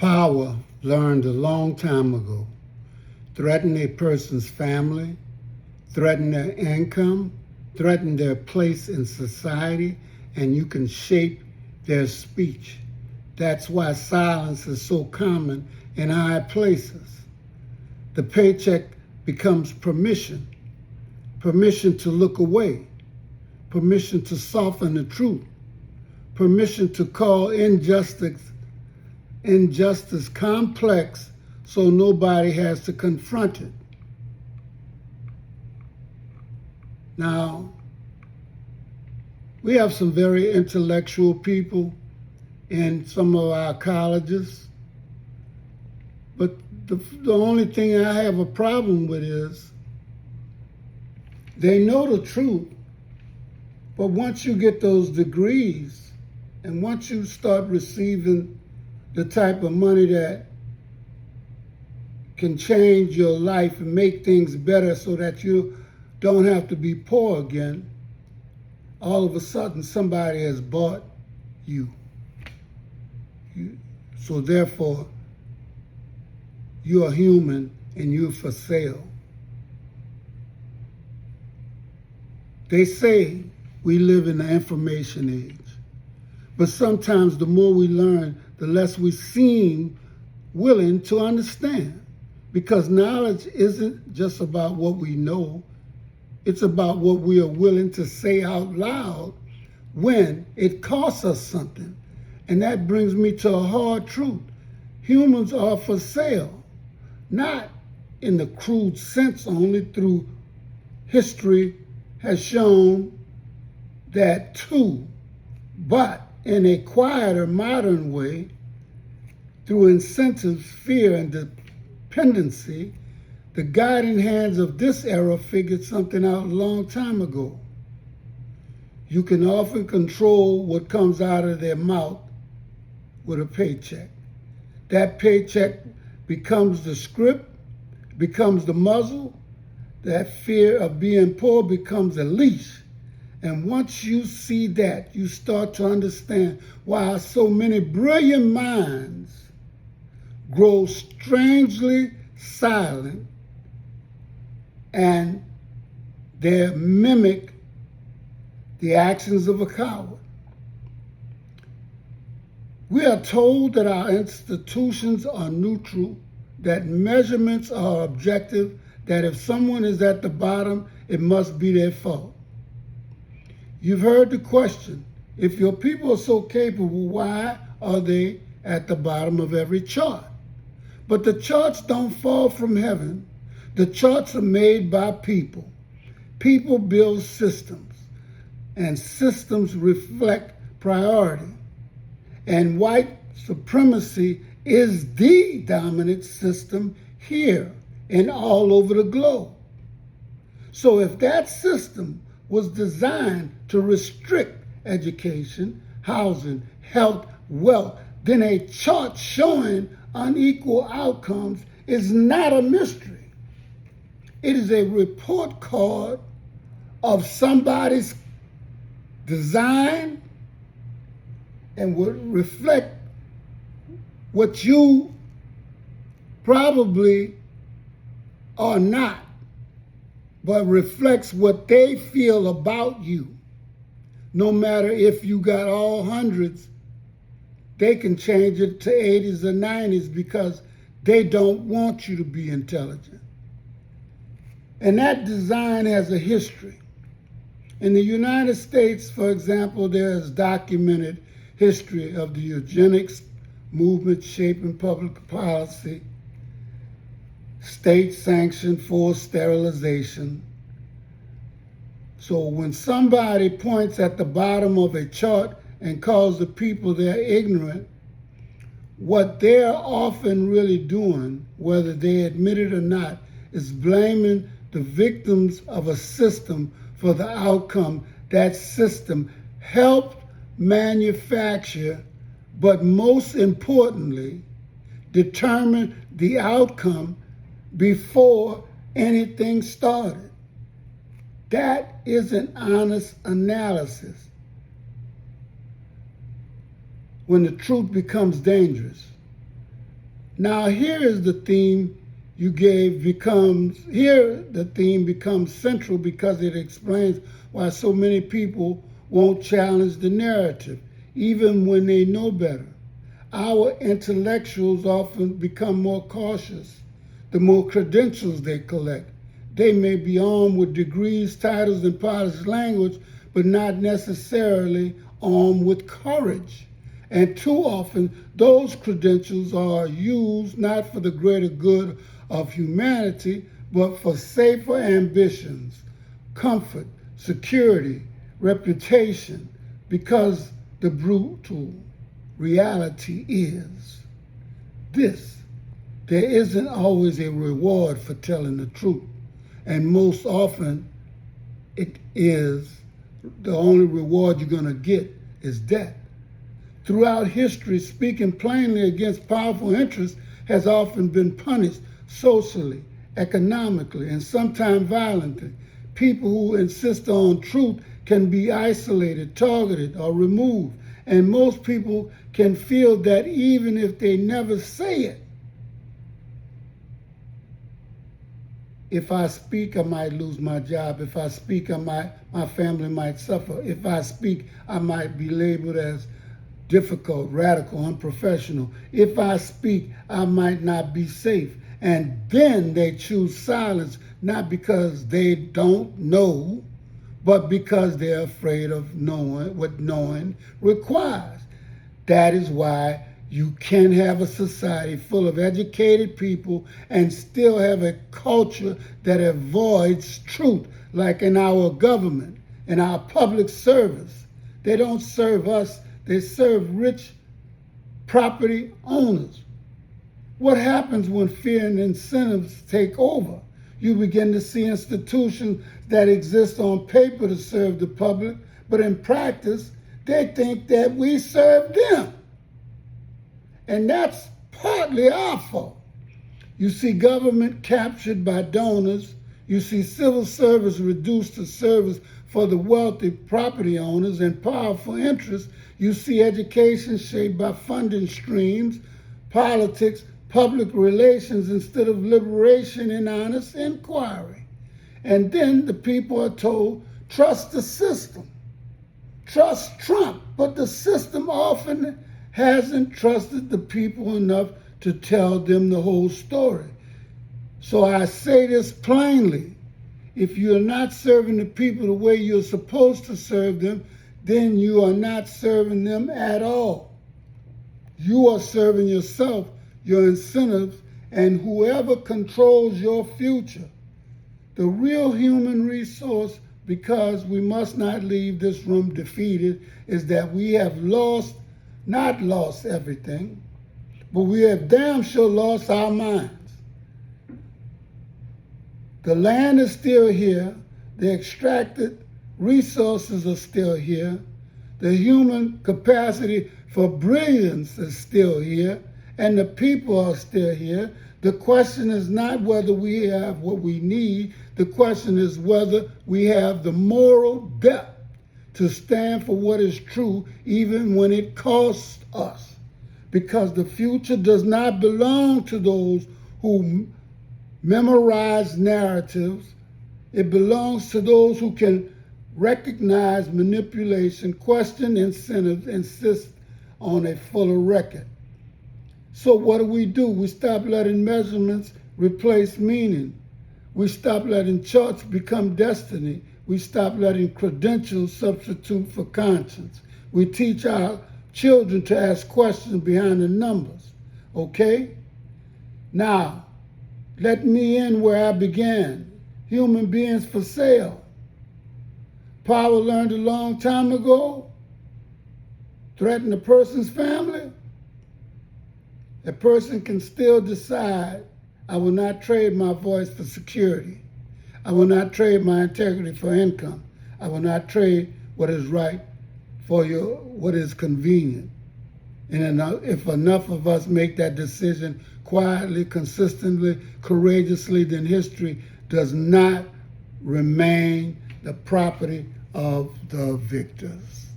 Power learned a long time ago. Threaten a person's family, threaten their income, threaten their place in society, and you can shape their speech. That's why silence is so common in high places. The paycheck becomes permission to look away, permission to soften the truth, permission to call injustice complex so nobody has to confront it. Now, we have some very intellectual people in some of our colleges, but the only thing I have a problem with is they know the truth, but once you get those degrees and once you start receiving the type of money that can change your life and make things better so that you don't have to be poor again, all of a sudden somebody has bought you. So therefore, you're a human and you're for sale. They say we live in the information age, but sometimes the more we learn, the less we seem willing to understand. Because knowledge isn't just about what we know, it's about what we are willing to say out loud when it costs us something. And that brings me to a hard truth. Humans are for sale, not in the crude sense only. Through history has shown that too, but in a quieter, modern way, through incentives, fear, and dependency, the guiding hands of this era figured something out a long time ago. You can often control what comes out of their mouth with a paycheck. That paycheck becomes the script, becomes the muzzle. That fear of being poor becomes a leash. And once you see that, you start to understand why so many brilliant minds grow strangely silent and they mimic the actions of a coward. We are told that our institutions are neutral, that measurements are objective, that if someone is at the bottom, it must be their fault. You've heard the question, if your people are so capable, why are they at the bottom of every chart? But the charts don't fall from heaven. The charts are made by people. People build systems, and systems reflect priority. And white supremacy is the dominant system here and all over the globe. So if that system was designed to restrict education, housing, health, wealth, then a chart showing unequal outcomes is not a mystery. It is a report card of somebody's design and would reflect what you probably are not, but reflects what they feel about you. No matter if you got all hundreds, they can change it to 80s or 90s because they don't want you to be intelligent. And that design has a history. In the United States, for example, there is documented history of the eugenics movement shaping public policy, state-sanctioned forced sterilization. So when somebody points at the bottom of a chart and calls the people they're ignorant, what they're often really doing, whether they admit it or not, is blaming the victims of a system for the outcome that system helped manufacture, but most importantly, determine the outcome before anything started. That is an honest analysis. When the truth becomes dangerous, Now here is the theme you gave the theme becomes central because it explains why so many people won't challenge the narrative, even when they know better. Our intellectuals often become more cautious the more credentials they collect. They may be armed with degrees, titles, and polished language, but not necessarily armed with courage. And too often, those credentials are used not for the greater good of humanity, but for safer ambitions, comfort, security, reputation, because the brutal reality is this: there isn't always a reward for telling the truth. And most often, it is the only reward you're going to get is death. Throughout history, speaking plainly against powerful interests has often been punished socially, economically, and sometimes violently. People who insist on truth can be isolated, targeted, or removed. And most people can feel that even if they never say it. If I speak, I might lose my job. If I speak, my family might suffer. If I speak, I might be labeled as difficult, radical, unprofessional. If I speak, I might not be safe. And then they choose silence, not because they don't know, but because they're afraid of knowing what knowing requires. That is why you can have a society full of educated people and still have a culture that avoids truth, like in our government, in our public service. They don't serve us, they serve rich property owners. What happens when fear and incentives take over? You begin to see institutions that exist on paper to serve the public, but in practice, they think that we serve them. And that's partly our fault. You see government captured by donors. You see civil service reduced to service for the wealthy property owners and powerful interests. You see education shaped by funding streams, politics, public relations instead of liberation and honest inquiry. And then the people are told, trust the system, trust Trump. But the system often hasn't trusted the people enough to tell them the whole story. So I say this plainly: if you're not serving the people the way you're supposed to serve them, then you are not serving them at all. You are serving yourself, your incentives, and whoever controls your future. The real human resource, because we must not leave this room defeated, is that we have not lost everything, but we have damn sure lost our minds. The land is still here. The extracted resources are still here. The human capacity for brilliance is still here, and the people are still here. The question is not whether we have what we need. The question is whether we have the moral depth to stand for what is true, even when it costs us. Because the future does not belong to those who memorize narratives. It belongs to those who can recognize manipulation, question incentives, insist on a fuller record. So what do? We stop letting measurements replace meaning. We stop letting charts become destiny. We stop letting credentials substitute for conscience. We teach our children to ask questions behind the numbers, okay? Now, let me end where I began. Human beings for sale. Power learned a long time ago. Threaten a person's family. A person can still decide, I will not trade my voice for security. I will not trade my integrity for income. I will not trade what is right for what is convenient. And if enough of us make that decision quietly, consistently, courageously, then history does not remain the property of the victors.